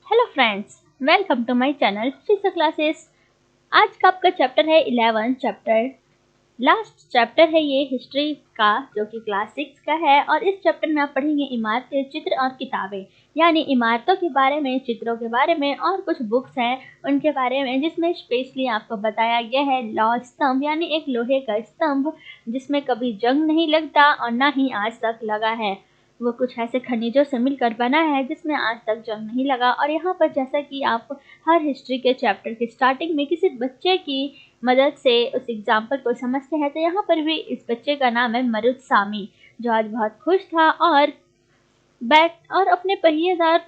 Hello friends, welcome to my channel physics classes. आज का आपका चैप्टर है 11 चैप्टर। लास्ट चैप्टर है ये हिस्ट्री का, जो कि क्लास 6 का है। और इस चैप्टर में आप पढ़ेंगे इमारतें, चित्र और किताबें, यानी इमारतों के बारे में, चित्रों के बारे में और कुछ बुक्स हैं उनके बारे में, जिसमें स्पेशली आपको बताया गया है लौह स्तंभ, यानी एक लोहे का स्तंभ जिसमें कभी जंग नहीं लगता और ना ही आज तक लगा है। वो कुछ ऐसे खनिजों से मिलकर बना है जिसमें आज तक जंग नहीं लगा। और यहाँ पर जैसा कि आप हर हिस्ट्री के चैप्टर के स्टार्टिंग में किसी बच्चे की मदद से उस एग्जाम्पल को समझते हैं, तो यहाँ पर भी इस बच्चे का नाम है मरुदसामी, जो आज बहुत खुश था और अपने पहिएदार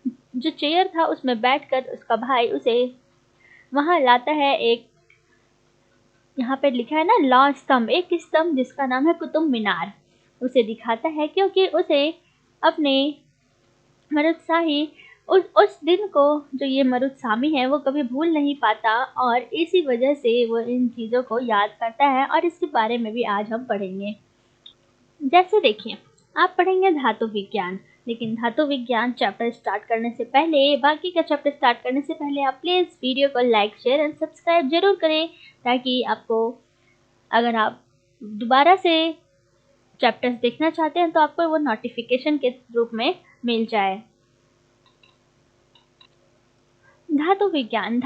जो चेयर था उसमें बैठकर उसका भाई उसे वहां लाता है। एक यहाँ पे लिखा है ना लौह स्तंभ, एक स्तंभ जिसका नाम है कुतुब मीनार, उसे दिखाता है क्योंकि उसे अपने मरुदशाही उस दिन को, जो ये मरुदसामी है, वो कभी भूल नहीं पाता और इसी वजह से वो इन चीज़ों को याद करता है। और इसके बारे में भी आज हम पढ़ेंगे। जैसे देखिए, आप पढ़ेंगे धातु विज्ञान, लेकिन धातु विज्ञान चैप्टर स्टार्ट करने से पहले, बाकी का चैप्टर स्टार्ट करने से पहले आप प्लीज़ वीडियो को लाइक, शेयर एंड सब्सक्राइब जरूर करें, ताकि आपको, अगर आप दोबारा से चैप्टर्स देखना चाहते हैं तो आपको वो नोटिफिकेशन के रूप में मिल जाए। धातु विज्ञान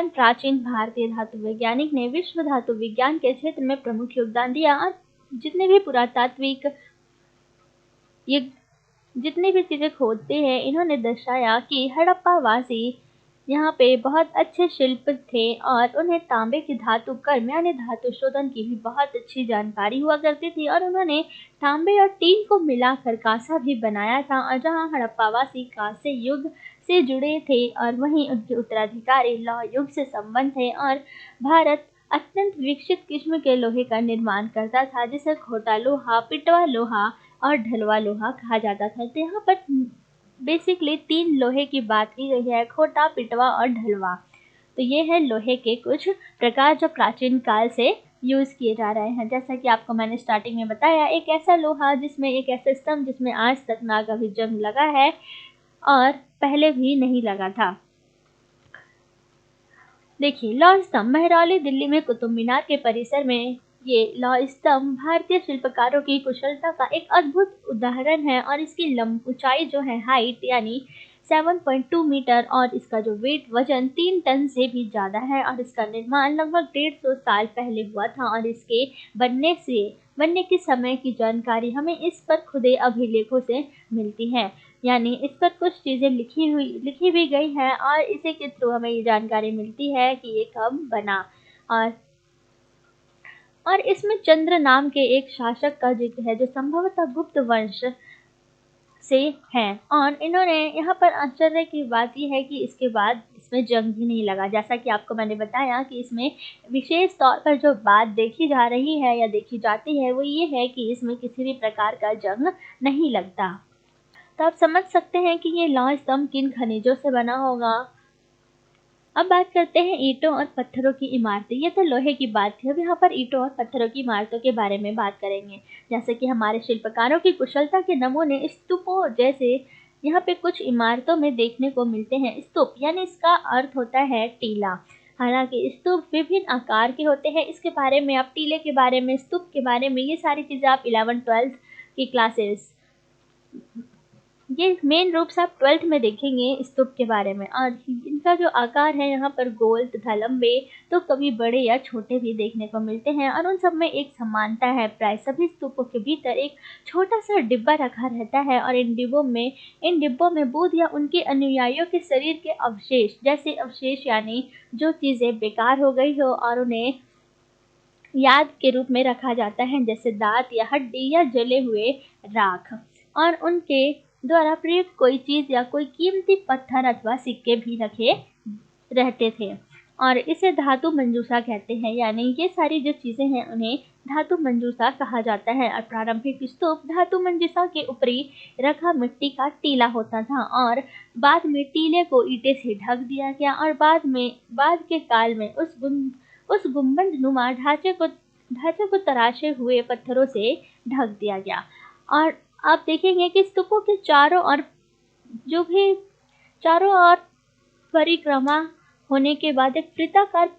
प्राचीन भारतीय धातु वैज्ञानिक ने विश्व धातु विज्ञान के क्षेत्र में प्रमुख योगदान दिया। और जितने भी पुरातात्विक ये जितनी भी चीजें खोदते हैं, इन्होंने दर्शाया कि हड़प्पा वासी यहाँ पे बहुत अच्छे शिल्प थे और उन्हें तांबे की धातु कर्म यानी धातु शोधन की भी बहुत अच्छी जानकारी हुआ करती थी। और उन्होंने तांबे और टीन को मिलाकर कांसा भी बनाया था। और जहाँ हड़प्पावासी कांसे युग से जुड़े थे और वहीं उनके उत्तराधिकारी लौह युग से संबंध थे। और भारत अत्यंत विकसित किस्म के लोहे का निर्माण करता था, जिसे खोटा लोहा, पिटवा लोहा और ढलवा लोहा कहा जाता था। तो यहाँ पर बेसिकली 3 लोहे की बात की गई है, खोटा, पिटवा और ढलवा। तो ये है लोहे के कुछ प्रकार जो प्राचीन काल से यूज किए जा रहे हैं। जैसा कि आपको मैंने स्टार्टिंग में बताया, एक ऐसा लोहा जिसमें, एक ऐसा स्तंभ जिसमें आज तक ना कभी जंग लगा है और पहले भी नहीं लगा था। देखिए, लौह स्तंभ महरौली दिल्ली में कुतुब मीनार के परिसर में ये लौह स्तंभ भारतीय शिल्पकारों की कुशलता का एक अद्भुत उदाहरण है। और इसकी ऊंचाई जो है, हाइट यानी 7.2 मीटर, और इसका जो वेट, वजन 3 टन से भी ज़्यादा है। और इसका निर्माण लगभग 150 साल पहले हुआ था। और इसके बनने के समय की जानकारी हमें इस पर खुदे अभिलेखों से मिलती है, यानी इस पर कुछ चीज़ें लिखी भी गई है और इसी के थ्रू हमें ये जानकारी मिलती है कि ये कब बना। और इसमें चंद्र नाम के एक शासक का जिक्र है, जो संभवतः गुप्त वंश से हैं। और इन्होंने, यहाँ पर आश्चर्य की बात यह है कि इसके बाद इसमें जंग भी नहीं लगा। जैसा कि आपको मैंने बताया कि इसमें विशेष तौर पर जो बात देखी जा रही है या देखी जाती है, वो ये है कि इसमें किसी भी प्रकार का जंग नहीं लगता। तो आप समझ सकते हैं कि ये लौह स्तंभ किन खनिजों से बना होगा। अब बात करते हैं ईंटों और पत्थरों की इमारतें। ये तो लोहे की बात थी, अब यहाँ पर ईंटों और पत्थरों की इमारतों के बारे में बात करेंगे। जैसे कि हमारे शिल्पकारों की कुशलता के नमूने स्तूपों जैसे यहाँ पे कुछ इमारतों में देखने को मिलते हैं। स्तूप यानी इसका अर्थ होता है टीला। हालांकि स्तूप विभिन्न आकार के होते हैं। इसके बारे में आप, टीले के बारे में, स्तूप के बारे में, ये सारी चीज़ें आप 11-12 की क्लासेस, ये मेन रूप से आप 12th में देखेंगे स्तूप के बारे में। और इनका जो आकार है यहाँ पर गोल तथा लंबे, तो कभी बड़े या छोटे भी देखने को मिलते हैं। और उन सब में एक समानता है, प्राय सभी स्तूपों के भीतर एक छोटा सा डिब्बा रखा रहता है। और इन डिब्बों में बुद्ध या उनके अनुयायियों के शरीर के अवशेष, जैसे अवशेष यानी जो चीज़ें बेकार हो गई हो और उन्हें याद के रूप में रखा जाता है, जैसे दांत या हड्डी या जले हुए राख। और उनके द्वारा प्रयुक्त कोई चीज या कोई कीमती पत्थर अथवा सिक्के भी रखे रहते थे। और इसे धातु मंजूषा कहते हैं, यानी ये सारी जो चीजें हैं उन्हें धातु मंजूषा कहा जाता है। और प्रारंभिक स्तूप धातु मंजूषा के ऊपरी रखा मिट्टी का टीला होता था और बाद में टीले को ईंटे से ढक दिया गया। और बाद के काल में उस गुंबद नुमा ढांचे को तराशे हुए पत्थरों से ढक दिया गया। और आप देखेंगे कि स्तूपों के चारों ओर जो भी चारों ओर परिक्रमा होने के बाद एक वृत्ताकार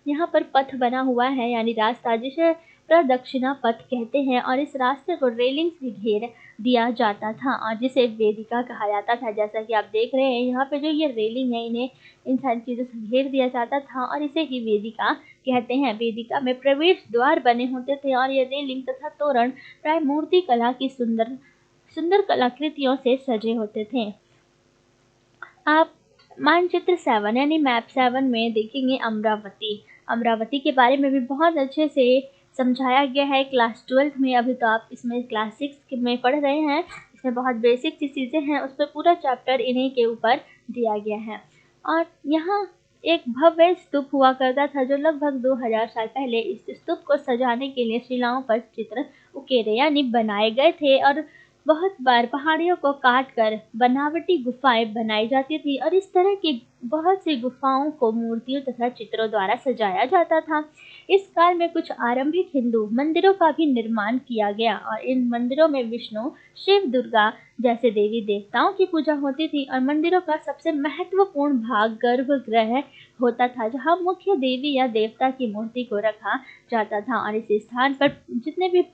यहाँ पर पथ बना हुआ है, यानी रास्ता, जिसे प्रदक्षिणा पथ कहते हैं, और इस रास्ते को रेलिंग से घेर दिया जाता था और जिसे वेदिका कहा जाता था। जैसा कि आप देख रहे हैं यहाँ पे जो ये रेलिंग है, इन्हें इन सारी चीज़ों से घेर दिया जाता था और इसे ही वेदिका कहते हैं। वेदिका में प्रवेश द्वार बने होते थे और ये रेलिंग तथा तोरण प्राय मूर्ति कला की सुंदर सुंदर कलाकृतियों से सजे होते थे। आप मानचित्र 7 यानी मैप 7 में देखेंगे अमरावती। अमरावती के बारे में भी बहुत अच्छे से समझाया गया है क्लास 12th में। अभी तो आप इसमें क्लास 6 में पढ़ रहे हैं। इसमें बहुत बेसिक सी चीज़ें हैं, उस पर पूरा चैप्टर इन्हीं के ऊपर दिया गया है। और यहाँ एक भव्य स्तूप हुआ करता था जो लगभग 2000 साल पहले इस स्तूप को सजाने के लिए शिलाओं पर चित्र उकेरे यानी बनाए गए थे। और बहुत बार पहाड़ियों को काट कर बनावटी गुफाएं बनाई जाती थी और इस तरह की बहुत सी गुफाओं को मूर्तियों तथा चित्रों द्वारा सजाया जाता था। इस काल में कुछ आरंभिक हिंदू मंदिरों का भी निर्माण किया गया और इन मंदिरों में विष्णु, शिव, दुर्गा जैसे देवी देवताओं की पूजा होती थी। और मंदिरों का सबसे महत्वपूर्ण भाग गर्भगृह होता था, जहाँ मुख्य देवी या देवता की मूर्ति को रखा जाता था। और इस स्थान पर जितने भी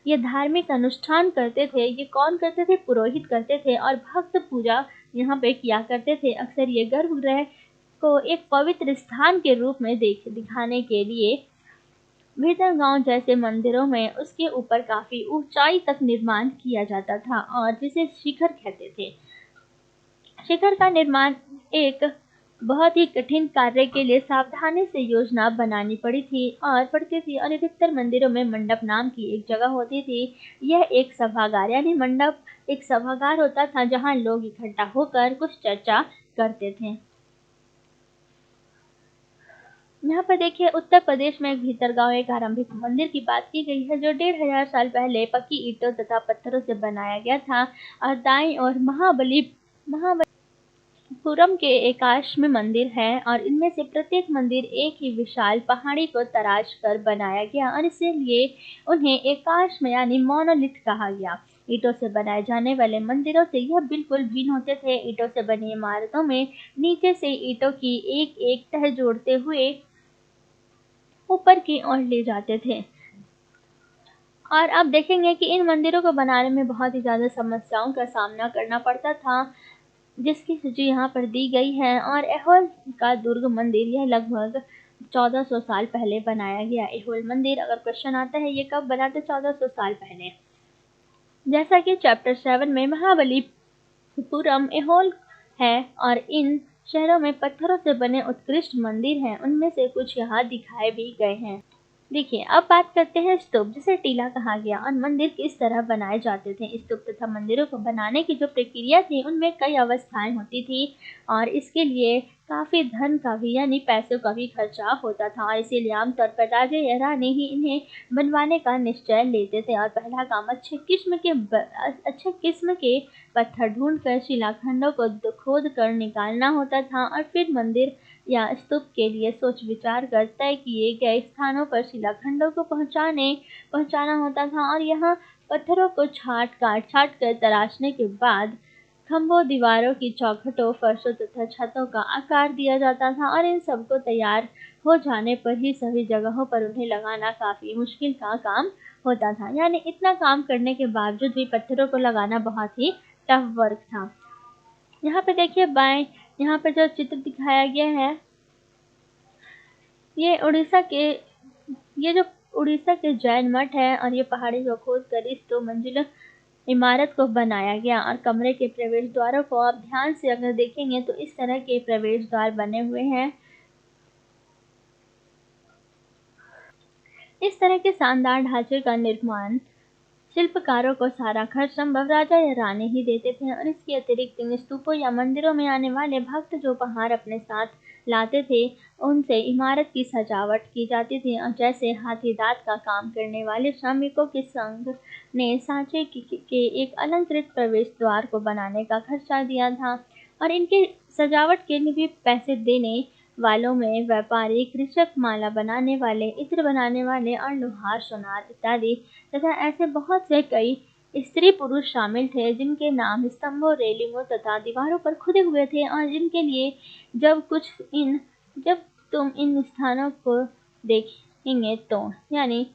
ये धार्मिक अनुष्ठान करते थे, ये कौन करते थे? पुरोहित करते थे और भक्त पूजा यहाँ पे किया करते थे। अक्सर ये गर्भगृह को एक पवित्र स्थान के रूप में दिखाने के लिए भीतरगांव जैसे मंदिरों में उसके ऊपर काफी ऊंचाई तक निर्माण किया जाता था और जिसे शिखर कहते थे। शिखर का निर्माण एक बहुत ही कठिन कार्य के लिए सावधानी से योजना बनानी पड़ती थी और अधिकतर मंदिरों में मंडप नाम की एक जगह होती थी। यह एक सभागार यानी मंडप एक सभागार होता था जहां लोग इकट्ठा होकर कुछ चर्चा करते थे। यहाँ पर देखिए उत्तर प्रदेश में भीतरगांव एक आरंभिक मंदिर की बात की गई है जो 1500 साल पहले पक्की ईंटों तथा पत्थरों से बनाया गया था। और दाईं ओर महाबलीपुरम के एकाश में मंदिर है और इनमें से प्रत्येक मंदिर एक ही विशाल पहाड़ी को तराश कर बनाया गया और इसीलिए उन्हें एकाश में यानी मोनोलिथ कहा गया। ईंटों से बनाए जाने वाले मंदिरों से यह बिल्कुल भिन्न होते थे। ईंटों से बनी इमारतों में नीचे से ईंटों की एक एक तह जोड़ते हुए ऊपर की ओर ले जाते थे। और आप देखेंगे कि इन मंदिरों को बनाने में बहुत ही ज़्यादा समस्याओं का सामना करना पड़ता था, जिसकी सूची यहाँ पर दी गई है। और ऐहोल का दुर्ग मंदिर यह लगभग 1400 साल पहले बनाया गया। ऐहोल मंदिर अगर क्वेश्चन आता है ये कब बना था? 1400 साल पहले। जैसा कि चैप्टर 7 में महाबलीपुरम ऐहोल है और इन शहरों में पत्थरों से बने उत्कृष्ट मंदिर हैं, उनमें से कुछ यहाँ दिखाए भी गए हैं। देखिए अब बात करते हैं स्तूप, जिसे टीला कहा गया, और मंदिर किस तरह बनाए जाते थे। स्तूप तथा मंदिरों को बनाने की जो प्रक्रिया थी उनमें कई अवस्थाएं होती थी और इसके लिए काफी धन का भी यानी पैसों का भी खर्चा होता था और इसीलिए आमतौर पर राजा या रानी ही इन्हें बनवाने का निश्चय लेते थे। और पहला काम अच्छे किस्म के पत्थर ढूंढकर शिलाखंडों को खोद कर निकालना होता था और फिर मंदिर या स्तूप के लिए सोच विचार कर तय किए गए स्थानों पर शिलाखंडों को पहुंचाना होता था। और यहाँ पत्थरों को छाट कर तराशने के बाद खंभों, दीवारों की चौखटों, फर्शों तथा छतों का आकार दिया जाता था और इन सबको तैयार हो जाने पर ही सभी जगहों पर उन्हें लगाना काफी मुश्किल का काम होता था। यानी इतना काम करने के बावजूद भी पत्थरों को लगाना बहुत ही टफ वर्क था। यहाँ पे देखिए बाएं, यहाँ पे जो चित्र दिखाया गया है ये जो उड़ीसा के जैन मठ है और ये पहाड़ी को खोद कर इस 2 मंजिला इमारत को बनाया गया। और कमरे के प्रवेश द्वारों को आप ध्यान से अगर देखेंगे तो इस तरह के प्रवेश द्वार बने हुए हैं। इस तरह के शानदार ढांचे का निर्माण शिल्पकारों को सारा खर्च संभव राजा या रानी ही देते थे। और इसके अतिरिक्त इन स्तूपों या मंदिरों में आने वाले भक्त जो उपहार अपने साथ लाते थे उनसे इमारत की सजावट की जाती थी। और जैसे हाथी दांत का काम करने वाले श्रमिकों के संघ ने सांचे के एक अलंकृत प्रवेश द्वार को बनाने का खर्चा दिया था। और इनके सजावट के लिए भी पैसे देने वालों में व्यापारी, कृषक, माला बनाने वाले, इत्र बनाने वाले और लोहार, सोनार इत्यादि तथा ऐसे बहुत से कई स्त्री पुरुष शामिल थे, जिनके नाम स्तंभों, रेलिंगों तथा दीवारों पर खुदे हुए थे और जिनके लिए जब तुम इन स्थानों को देखेंगे तो, यानी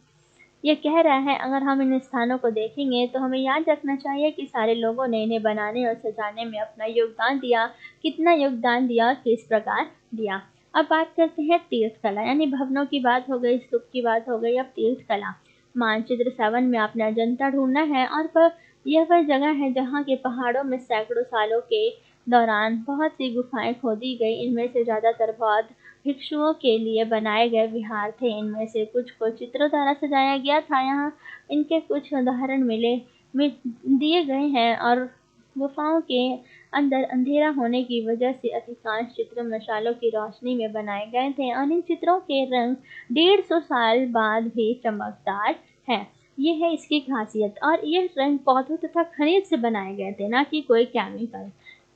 ये कह रहा है अगर हम इन स्थानों को देखेंगे तो हमें याद रखना चाहिए कि सारे लोगों ने इन्हें बनाने और सजाने में अपना योगदान दिया, कितना योगदान दिया और किस प्रकार दिया। अब बात करते हैं तीर्थ कला, यानी भवनों की बात हो गई, स्तूप की बात हो गई, अब तीर्थ कला। मानचित्र 7 में आपने अजंता ढूंढना है और यह वह जगह है जहाँ के पहाड़ों में सैकड़ों सालों के दौरान बहुत सी गुफाएं खोदी गई। इनमें से ज्यादातर बौद्ध भिक्षुओं के लिए बनाए गए विहार थे। इनमें से कुछ को चित्रों द्वारा सजाया गया था। यहाँ इनके कुछ उदाहरण दिए गए हैं और गुफाओं के अंदर अंधेरा होने की वजह से अधिकांश चित्र मशालों की रोशनी में बनाए गए थे और इन चित्रों के रंग 150 साल बाद भी चमकदार हैं। ये है इसकी खासियत। और ये रंग पौधों तथा खनिज से बनाए गए थे, ना कि कोई केमिकल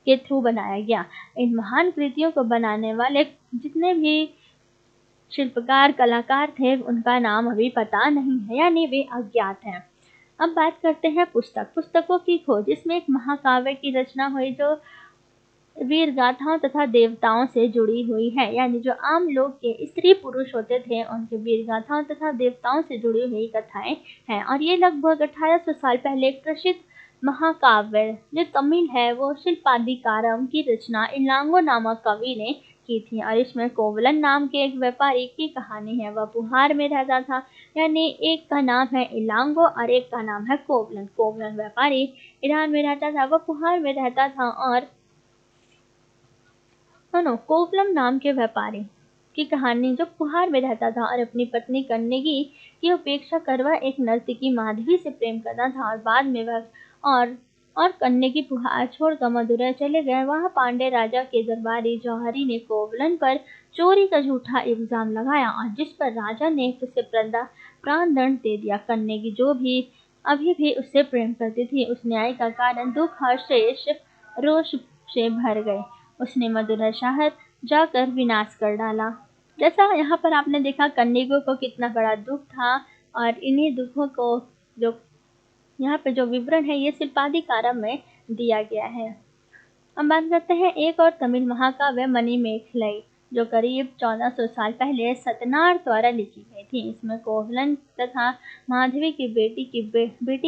के थ्रू बनाया गया। इन महान कृतियों को बनाने वाले जितने भी शिल्पकार कलाकार थे उनका नाम अभी पता नहीं है, यानी वे अज्ञात हैं। अब बात करते हैं पुस्तकों की खोज। इसमें एक महाकाव्य की रचना हुई जो वीर गाथाओं तथा देवताओं से जुड़ी हुई है, यानी जो आम लोग के स्त्री पुरुष होते थे उनके वीर गाथाओं तथा देवताओं से जुड़ी हुई कथाएं हैं। और ये लगभग 1800 साल पहले एक प्रसिद्ध महाकाव्य जो तमिल है वो शिल्पाधिकारम की रचना इलांगो नामक कवि ने की थी। और इसमें कोवलन नाम के एक व्यापारी की कहानी है। वह पुहार में रहता था, यानी एक का नाम है इलांगो और एक का नाम है कोवलन। कोवलन व्यापारी ईरान में रहता था, वह पुहार में रहता था और कोवलम नाम के व्यापारी की कहानी जो पुहार में रहता था और अपनी पत्नी कन्नगी की उपेक्षा कर वह एक नर्तकी माधवी से प्रेम करता था और बाद में वह और कन्नगी पुहार छोड़कर मदुरै चले गए। वहां पांडे राजा के दरबारी जौहरी ने कोवलन पर चोरी का झूठा इल्जाम लगाया और जिस पर राजा ने उसे प्राण दंड दे दिया। कन्नगी जो भी अभी भी उससे प्रेम करती थी, उस न्याय का कारण दुख और शेष रोष से भर गए। उसने मदुरै शहर जाकर विनाश कर डाला। जैसा यहाँ पर आपने देखा कन्नगो को कितना बड़ा दुख था और इन्हीं दुखों को जो यहाँ पे जो विवरण है ये शिल्पाधिकारम में दिया गया है। अब बात करते हैं एक और तमिल महाकाव्य मणिमेखलाई जो करीब 1400 साल पहले सतनार द्वारा लिखी गई थी। इसमें कोवलन तथा माधवी की बेटी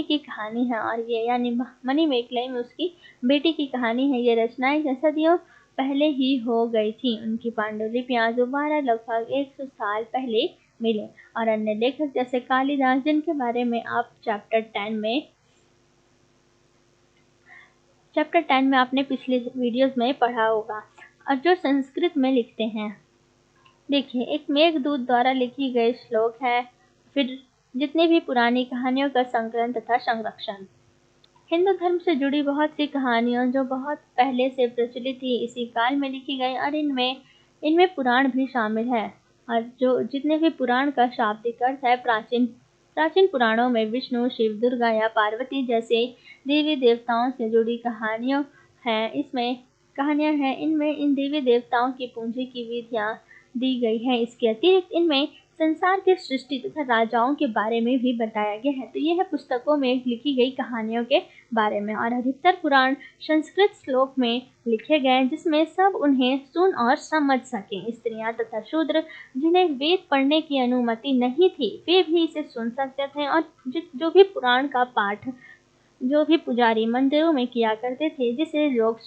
की कहानी है और ये यानी मणिमेखलाई में उसकी बेटी की कहानी है। ये रचनाएं सदियों पहले ही हो गई थी। उनकी पांडुलिपियां दोबारा लगभग 100 साल पहले मिले और अन्य लेखक जैसे कालिदास जिनके बारे में आप चैप्टर 10 में आपने पिछले वीडियोस में पढ़ा होगा और जो संस्कृत में लिखते हैं। देखिए एक मेघदूत द्वारा लिखी गई श्लोक है, फिर जितनी भी पुरानी कहानियों का संकलन तथा संरक्षण। हिंदू धर्म से जुड़ी बहुत सी कहानियां जो बहुत पहले से प्रचलित थी इसी काल में लिखी गई और इनमें पुराण भी शामिल है। और जो जितने भी पुराण का शाब्दिक अर्थ है प्राचीन पुराणों में विष्णु, शिव, दुर्गा या पार्वती जैसे देवी देवताओं से जुड़ी कहानियां हैं। इनमें इन देवी देवताओं की पूजा की विधियां दी गई हैं। इसके अतिरिक्त इनमें संसार के सृष्टि तथा राजाओं के बारे में भी बताया गया है। तो यह है पुस्तकों में लिखी गई कहानियों के बारे में। और अधिकतर पुराण संस्कृत श्लोक में लिखे गए जिसमें सब उन्हें सुन और समझ सकें। स्त्रियां तथा शूद्र जिन्हें वेद पढ़ने की अनुमति नहीं थी वे भी इसे सुन सकते थे और जो भी पुराण का पाठ जो भी पुजारी मंदिरों में किया करते थे जिसे लोग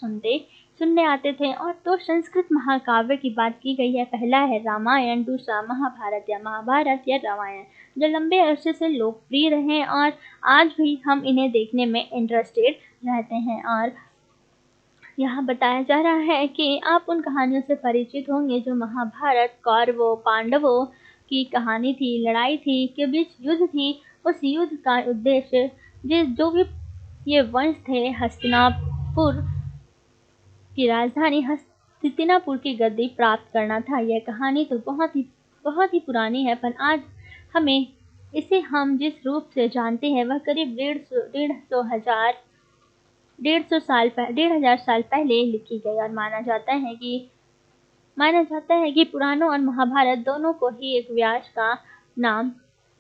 सुनने आते थे। और तो संस्कृत महाकाव्य की बात की गई है। पहला है रामायण, दूसरा महाभारत या महाभारत या रामायण जो लंबे अरसे से लोकप्रिय रहे और आज भी हम इन्हें देखने में इंटरेस्टेड रहते हैं। और यहाँ बताया जा रहा है कि आप उन कहानियों से परिचित होंगे जो महाभारत कौरवों पांडवों की कहानी थी, लड़ाई थी के बीच युद्ध थी। उस युद्ध का उद्देश्य जो भी ये वंश थे हस्तिनापुर की राजधानी हस्तिनापुर की गद्दी प्राप्त करना था। यह कहानी तो बहुत ही पुरानी है पर आज हम जिस रूप से जानते हैं वह करीब 1,500 साल पहले लिखी गई। और माना जाता है कि पुराणों और महाभारत दोनों को ही एक व्यास का नाम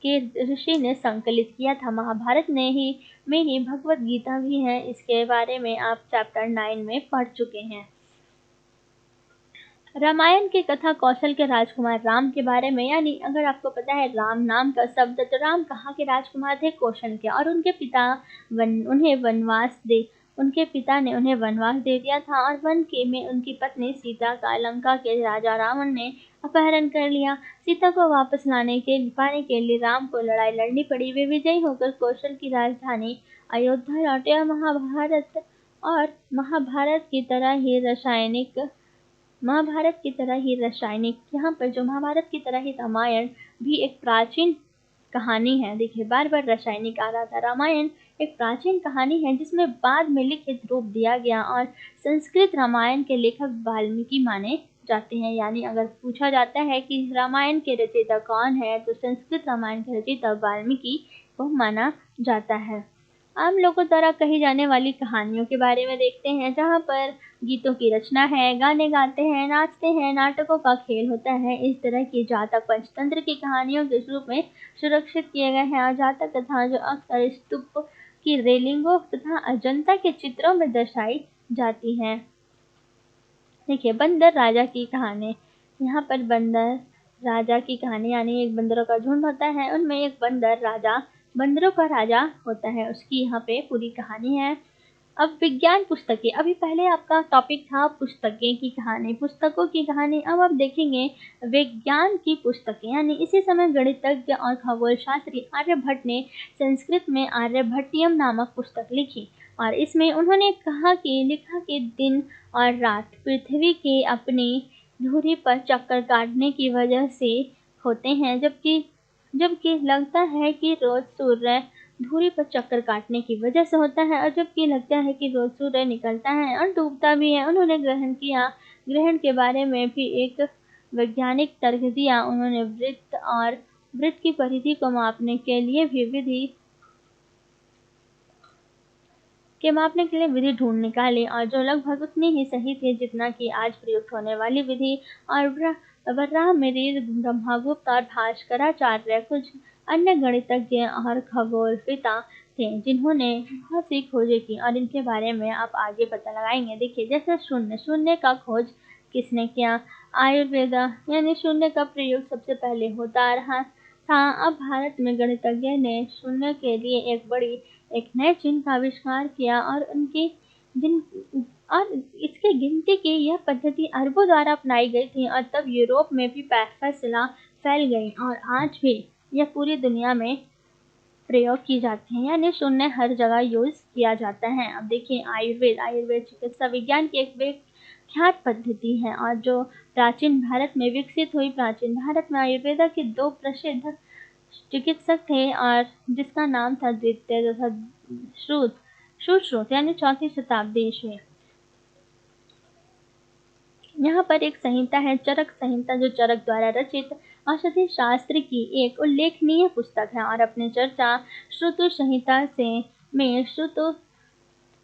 के ऋषि ने संकलित किया था। महाभारत में ही भगवत गीता भी है। इसके बारे में आप चैप्टर 9 में पढ़ चुके हैं। रामायण की कथा कौशल के राजकुमार राम के बारे में, यानी अगर आपको पता है राम नाम का शब्द, तो राम कहाँ के राजकुमार थे? कौशल के। और उनके पिता उनके पिता ने उन्हें वनवास दे दिया था और वन के में उनकी पत्नी सीता का लंका के राजा रावण ने अपहरण कर लिया। सीता को वापस पाने के लिए राम को लड़ाई लड़नी पड़ी। वे विजयी होकर कौशल की राजधानी अयोध्या लौटे और महाभारत की तरह ही यहाँ पर जो महाभारत की तरह ही रामायण भी एक प्राचीन कहानी है। देखिए, बार बार रासायनिक आ रहा था। रामायण एक प्राचीन कहानी है जिसमें बाद में लिखित रूप दिया गया और संस्कृत रामायण के लेखक वाल्मीकि माने जाते हैं। यानी अगर पूछा जाता है कि रामायण के रचयिता कौन है, तो संस्कृत रामायण के रचयिता वाल्मीकि को माना जाता है। आम लोगों द्वारा कही जाने वाली कहानियों के बारे में देखते हैं, जहाँ पर गीतों की रचना है, गाने गाते हैं, नाचते हैं, नाटकों का खेल होता है। इस तरह की जातक पंचतंत्र की कहानियों के रूप में सुरक्षित किए गए हैं और जातक कथा जो अक्सर स्तूप की रेलिंगों तथा अजंता के चित्रों में दर्शाई जाती हैं। देखिए, बंदर राजा की कहानी। यहाँ पर बंदर राजा की कहानी, यानी एक बंदरों का झुंड होता है, उनमें एक बंदरों का राजा होता है, उसकी यहाँ पे पूरी कहानी है। अब विज्ञान पुस्तकें। अभी पहले आपका टॉपिक था पुस्तकें की कहानी, पुस्तकों की कहानी। अब आप देखेंगे विज्ञान की पुस्तकें, यानी इसी समय गणितज्ञ और खगोल शास्त्री आर्यभट्ट ने संस्कृत में आर्यभट्टियम नामक पुस्तक लिखी और इसमें उन्होंने लिखा कि दिन और रात पृथ्वी के अपनी धुरी पर चक्कर काटने की वजह से होते हैं, जबकि लगता है कि रोज सूर्य धुरी पर चक्कर काटने की वजह से होता है, और जबकि लगता है कि रोज सूर्य निकलता है और डूबता भी है। उन्होंने ग्रहण के बारे में भी एक वैज्ञानिक तर्क दिया। उन्होंने वृत्त की परिधि को मापने के लिए विधि ढूंढ निकाली, और जो लगभग उतनी ही सही थी जितना कि आज प्रयुक्त होने वाली विधि। और ब्रह्ममिहिर, ब्रह्मगुप्त और भास्कराचार्य कुछ अन्य गणितज्ञ और खगोलविदा थे जिन्होंने बहुत सी खोजें की, और इनके बारे में आप आगे पता लगाएंगे। देखिए, जैसे शून्य का खोज किसने किया? आयुर्वेदा, यानी शून्य का प्रयोग सबसे पहले होता रहा था। अब भारत में गणितज्ञ ने शून्य के लिए एक नए चिन्ह का आविष्कार किया और इसके गिनती की यह पद्धति अरबों द्वारा अपनाई गई थी, और तब यूरोप में भी फैसला फैल गई और आज भी यह पूरी दुनिया में प्रयोग की जाती है, यानी शून्य हर जगह यूज किया जाता है। अब देखिए, आयुर्वेद चिकित्सा विज्ञान की एक विख्यात पद्धति है और जो प्राचीन भारत में विकसित हुई। प्राचीन भारत में आयुर्वेदा के 2 प्रसिद्ध चिकित्सक थे, और जिसका नाम था द्वितीय तथा सुश्रुत, यानी 4वीं शताब्दी ईस्वी। यहाँ पर एक संहिता है, चरक संहिता, जो चरक द्वारा रचित औषधि शास्त्र की एक उल्लेखनीय पुस्तक है। और अपने चर्चा श्रुतु संहिता में श्रुतु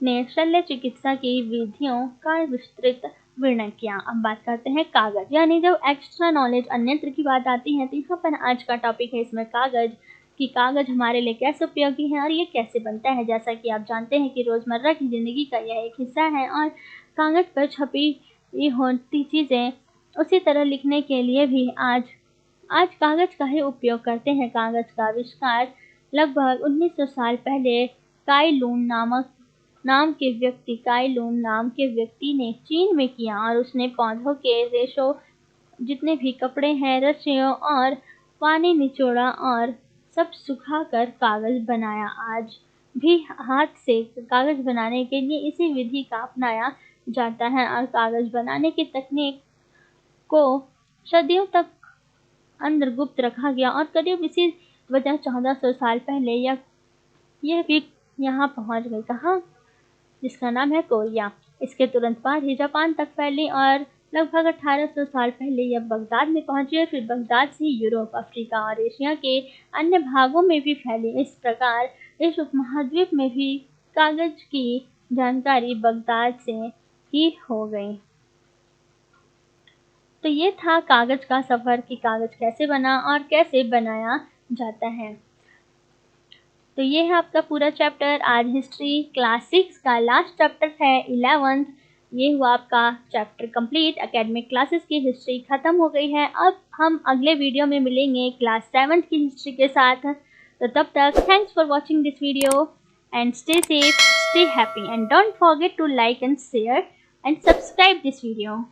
ने शल्य चिकित्सा की विधियों का विस्तृत वर्णन किया। अब बात करते हैं कागज, यानी जब एक्स्ट्रा नॉलेज अन्यत्र की बात आती है, तो यहाँ पर आज का टॉपिक है इसमें कागज हमारे लिए कैसे उपयोगी है और ये कैसे बनता है। जैसा कि आप जानते हैं कि रोजमर्रा की जिंदगी का यह एक हिस्सा है, और कागज पर छपी होती चीजें उसी तरह लिखने के लिए भी आज कागज का ही उपयोग करते हैं। कागज का आविष्कार लगभग 1900 साल पहले काई लून नाम के व्यक्ति ने चीन में किया, और उसने पौधों के रेशों, जितने भी कपड़े हैं, रस्सियों और पानी निचोड़ा और सब सुखाकर कागज बनाया। आज भी हाथ से कागज बनाने के लिए इसी विधि का अपनाया जाता है, और कागज बनाने की तकनीक को सदियों तक अंदर गुप्त रखा गया, और करीब इसी वजह 1400 साल पहले यह भी यहाँ पहुँच गई। कहाँ? जिसका नाम है कोरिया। इसके तुरंत बाद ही जापान तक फैली, और लगभग 1800 साल पहले यह बगदाद में पहुंची, और फिर बगदाद से यूरोप, अफ्रीका और एशिया के अन्य भागों में भी फैली। इस प्रकार इस उपमहाद्वीप में भी कागज की जानकारी बगदाद से ही हो गई। तो ये था कागज का सफर, कि कागज कैसे बना और कैसे बनाया जाता है। तो ये है आपका पूरा चैप्टर। आज हिस्ट्री क्लास 6 का लास्ट चैप्टर है 11th। ये हुआ आपका चैप्टर कंप्लीट। एकेडमिक क्लासेस की हिस्ट्री ख़त्म हो गई है। अब हम अगले वीडियो में मिलेंगे क्लास 7th की हिस्ट्री के साथ। तो तब तक thanks for watching this video and stay safe, stay happy and don't forget to like and share and subscribe this video.